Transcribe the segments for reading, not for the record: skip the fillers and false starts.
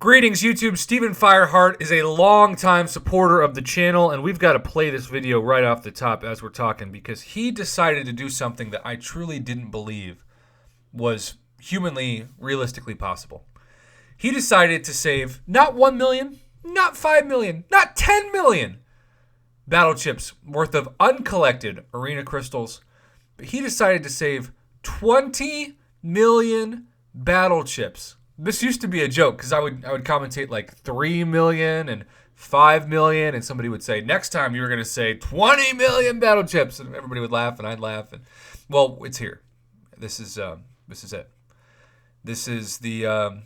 Greetings, YouTube. Stephen Fireheart is a longtime supporter of the channel, and we've got to play this video right off the top as we're talking because he decided to do something that I truly didn't believe was humanly, realistically possible. He decided to save not 1 million, not 5 million, not 10 million battle chips worth of uncollected arena crystals, but he decided to save 20 million battle chips. This used to be a joke because I would commentate like 3 million and 5 million, and somebody would say, next time you're going to say 20 million battle chips, and everybody would laugh and I'd laugh. And well, it's here. This is it. This is the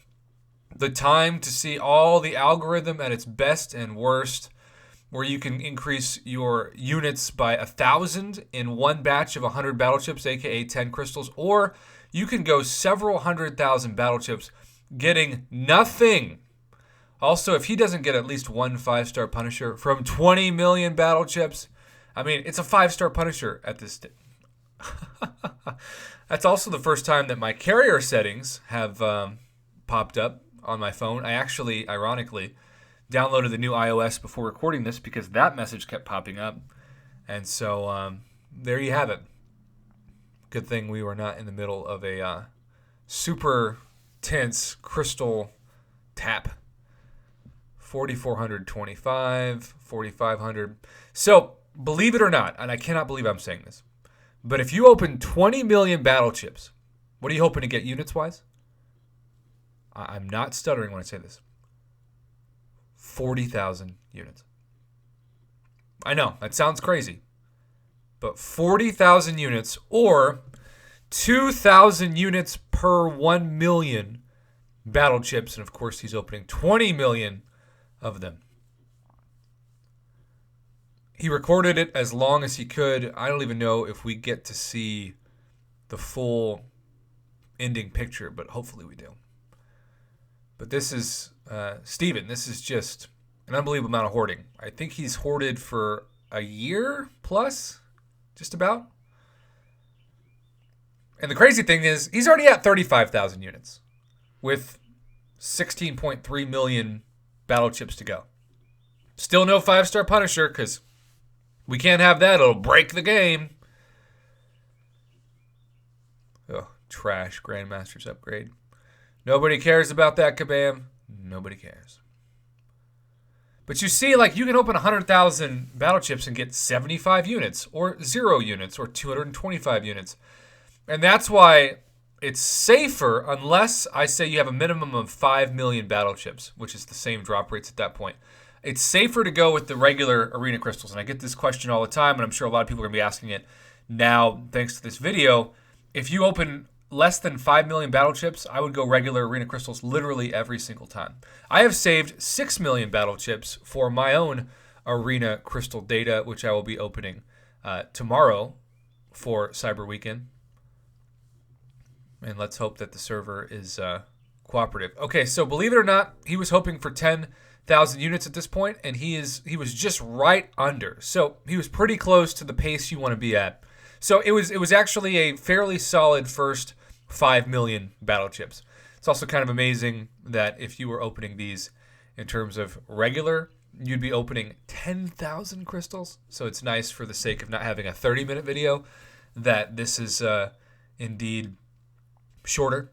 time to see all the algorithm at its best and worst, where you can increase your units by 1,000 in one batch of 100 battle chips, aka 10 crystals, or you can go several 100,000 battle chips getting nothing. Also, if he doesn't get at least one 5-star Punisher from 20 million battle chips, I mean, it's a 5-star Punisher at this stage. That's also the first time that my carrier settings have popped up on my phone. I actually, ironically, downloaded the new iOS before recording this because that message kept popping up. And so there you have it. Good thing we were not in the middle of a super tense crystal tap. 4,425, 4,500. So, believe it or not, and I cannot believe I'm saying this, but if you open 20 million battle chips, what are you hoping to get units-wise? I'm not stuttering when I say this. 40,000 units. I know, that sounds crazy, but 40,000 units or 2,000 units per 1 million battle chips. And of course, he's opening 20 million of them. He recorded it as long as he could. I don't even know if we get to see the full ending picture, but hopefully we do. But this is, Steven, this is just an unbelievable amount of hoarding. I think he's hoarded for a year plus, just about. And the crazy thing is, he's already at 35,000 units with 16.3 million battle chips to go. Still no 5-star Punisher because we can't have that. It'll break the game. Oh, trash Grandmaster's upgrade. Nobody cares about that, Kabam. Nobody cares. But you see, like, you can open 100,000 battle chips and get 75 units or 0 units or 225 units. And that's why it's safer unless I say you have a minimum of 5 million battle chips, which is the same drop rates at that point. It's safer to go with the regular arena crystals. And I get this question all the time, and I'm sure a lot of people are going to be asking it now thanks to this video. If you open less than 5 million battle chips, I would go regular arena crystals literally every single time. I have saved 6 million battle chips for my own arena crystal data, which I will be opening tomorrow for Cyber Weekend. And let's hope that the server is cooperative. Okay, so believe it or not, he was hoping for 10,000 units at this point, and he was just right under. So he was pretty close to the pace you want to be at. So it was actually a fairly solid first 5 million battle chips. It's also kind of amazing that if you were opening these in terms of regular, you'd be opening 10,000 crystals. So it's nice, for the sake of not having a 30-minute video, that this is indeed shorter.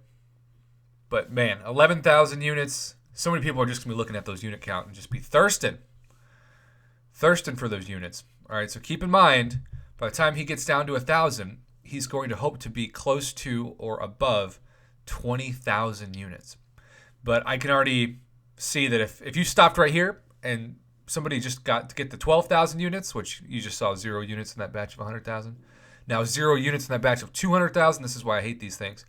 But man, 11,000 units. So many people are just going to be looking at those unit count and just be thirsting for those units. All right, so keep in mind, by the time he gets down to 1,000, he's going to hope to be close to or above 20,000 units. But I can already see that if you stopped right here and somebody just got to get the 12,000 units, which you just saw 0 units in that batch of 100,000, now 0 units in that batch of 200,000, this is why I hate these things.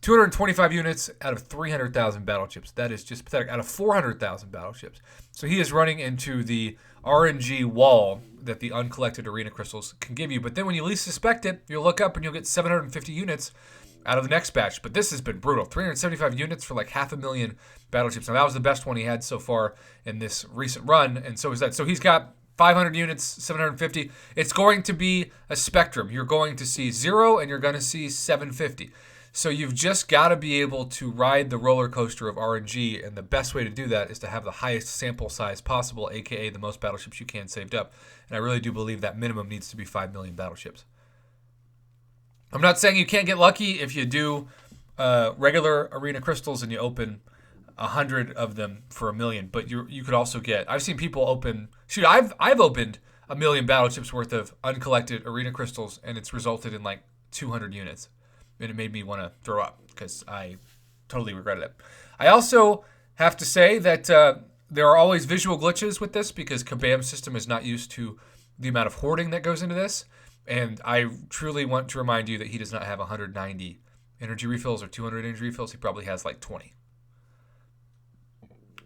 225 units out of 300,000 battle chips. That is just pathetic. Out of 400,000 battle chips. So he is running into the RNG wall that the uncollected arena crystals can give you. But then when you least suspect it, you'll look up and you'll get 750 units out of the next batch. But this has been brutal. 375 units for like 500,000 battle chips. Now that was the best one he had so far in this recent run. And so is that. So he's got 500 units, 750. It's going to be a spectrum. You're going to see 0 and you're going to see 750. So you've just got to be able to ride the roller coaster of RNG, and the best way to do that is to have the highest sample size possible, aka the most battleships you can saved up. And I really do believe that minimum needs to be 5 million battleships. I'm not saying you can't get lucky if you do regular arena crystals and you open 100 of them for 1 million, but you could also get. I've seen people open. Shoot, I've opened 1 million battleships worth of uncollected arena crystals, and it's resulted in like 200 units, and it made me want to throw up because I totally regretted it. I also have to say that there are always visual glitches with this because Kabam's system is not used to the amount of hoarding that goes into this, and I truly want to remind you that he does not have 190 energy refills or 200 energy refills. He probably has like 20.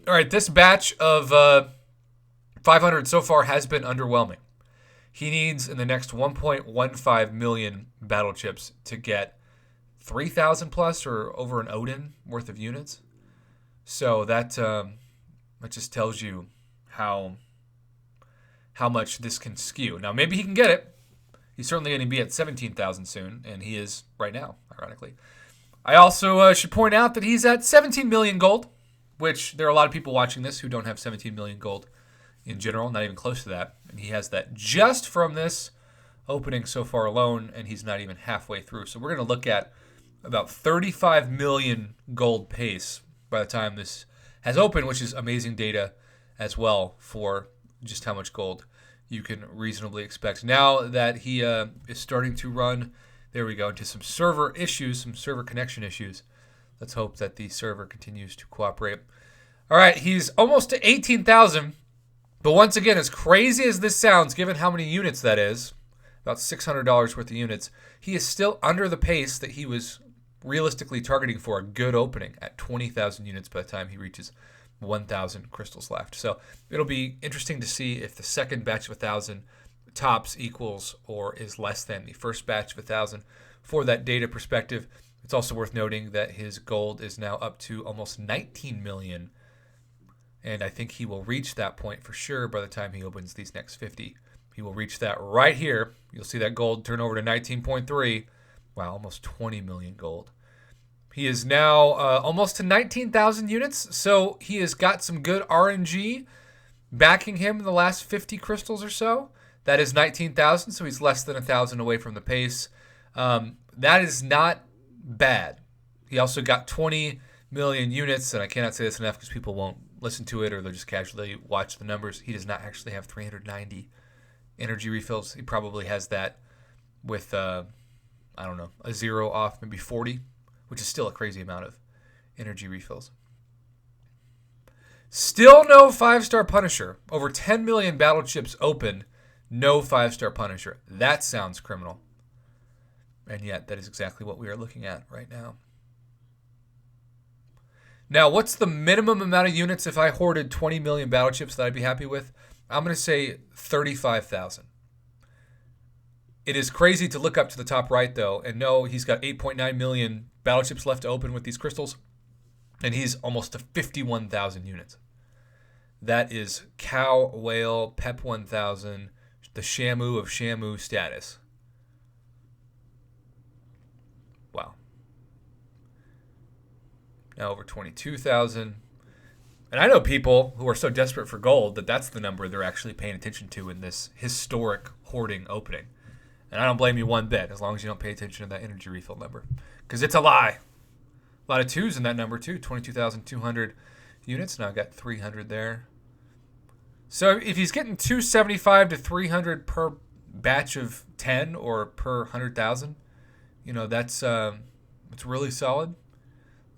All right, this batch of 500 so far has been underwhelming. He needs in the next 1.15 million battle chips to get 3,000 plus or over an Odin worth of units. So that just tells you how much this can skew. Now, maybe he can get it. He's certainly going to be at 17,000 soon, and he is right now, ironically. I also should point out that he's at 17 million gold, which there are a lot of people watching this who don't have 17 million gold in general, not even close to that. And he has that just from this opening so far alone, and he's not even halfway through. So we're going to look at about 35 million gold pace by the time this has opened, which is amazing data as well for just how much gold you can reasonably expect. Now that he is starting to run, there we go, into some server issues, some server connection issues. Let's hope that the server continues to cooperate. All right, he's almost to 18,000. But once again, as crazy as this sounds, given how many units that is, about $600 worth of units, he is still under the pace that he was realistically targeting for a good opening at 20,000 units by the time he reaches 1,000 crystals left. So it'll be interesting to see if the second batch of 1,000 tops equals or is less than the first batch of 1,000 for that data perspective. It's also worth noting that his gold is now up to almost 19 million, and I think he will reach that point for sure by the time he opens these next 50. He will reach that right here. You'll see that gold turn over to 19.3. Wow, almost 20 million gold. He is now almost to 19,000 units, so he has got some good RNG backing him in the last 50 crystals or so. That is 19,000, so he's less than 1,000 away from the pace. That is not bad. He also got 20 million units, and I cannot say this enough because people won't listen to it or they'll just casually watch the numbers. He does not actually have 390 energy refills. He probably has that with, I don't know, a zero off, maybe 40, which is still a crazy amount of energy refills. Still no 5-star Punisher. Over 10 million battle chips open, no 5-star Punisher. That sounds criminal. And yet, that is exactly what we are looking at right now. Now, what's the minimum amount of units if I hoarded 20 million battle chips that I'd be happy with? I'm going to say 35,000. It is crazy to look up to the top right, though, and know he's got 8.9 million battle chips left to open with these crystals, and he's almost to 51,000 units. That is Cow, Whale, Pep 1000, the Shamu of Shamu status. Wow. Now over 22,000. And I know people who are so desperate for gold that that's the number they're actually paying attention to in this historic hoarding opening. And I don't blame you one bit, as long as you don't pay attention to that energy refill number. Because it's a lie. A lot of twos in that number, too. 22,200 units. Now I got 300 there. So if he's getting 275 to 300 per batch of 10 or per 100,000, you know, that's really solid.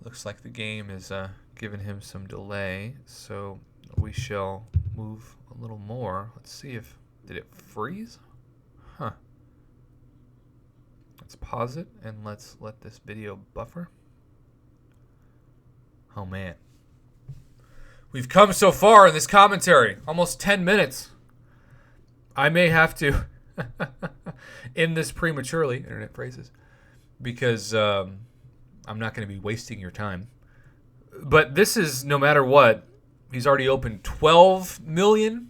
Looks like the game is giving him some delay, so we shall move a little more. Let's see if, did it freeze? Huh. Let's pause it and let's let this video buffer. Oh man. We've come so far in this commentary, almost 10 minutes. I may have to end this prematurely, internet phrases, because I'm not going to be wasting your time. But this is, no matter what, he's already opened 12 million.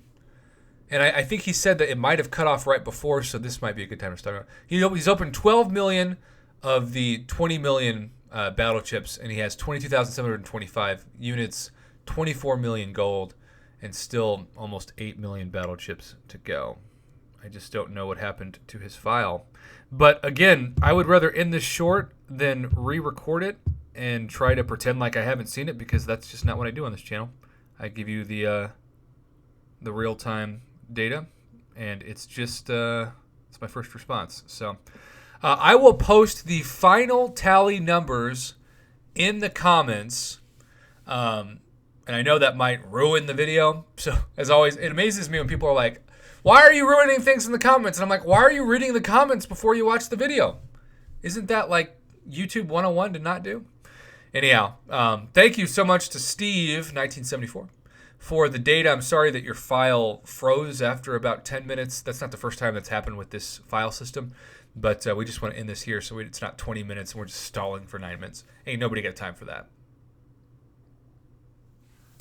And I think he said that it might have cut off right before, so this might be a good time to start. He's opened 12 million of the 20 million battle chips, and he has 22,725 units, 24 million gold, and still almost 8 million battle chips to go. I just don't know what happened to his file. But again, I would rather end this short than re-record it and try to pretend like I haven't seen it, because that's just not what I do on this channel. I give you the real-time data, and it's just it's my first response. So I will post the final tally numbers in the comments, and I know that might ruin the video. So as always, it amazes me when people are like, why are you ruining things in the comments? And I'm like, why are you reading the comments before you watch the video? Isn't that like YouTube 101 to not do? Anyhow, thank you so much to Steve, 1974, for the data. I'm sorry that your file froze after about 10 minutes. That's not the first time that's happened with this file system, but we just want to end this here so it's not 20 minutes and we're just stalling for 9 minutes. Ain't nobody got time for that.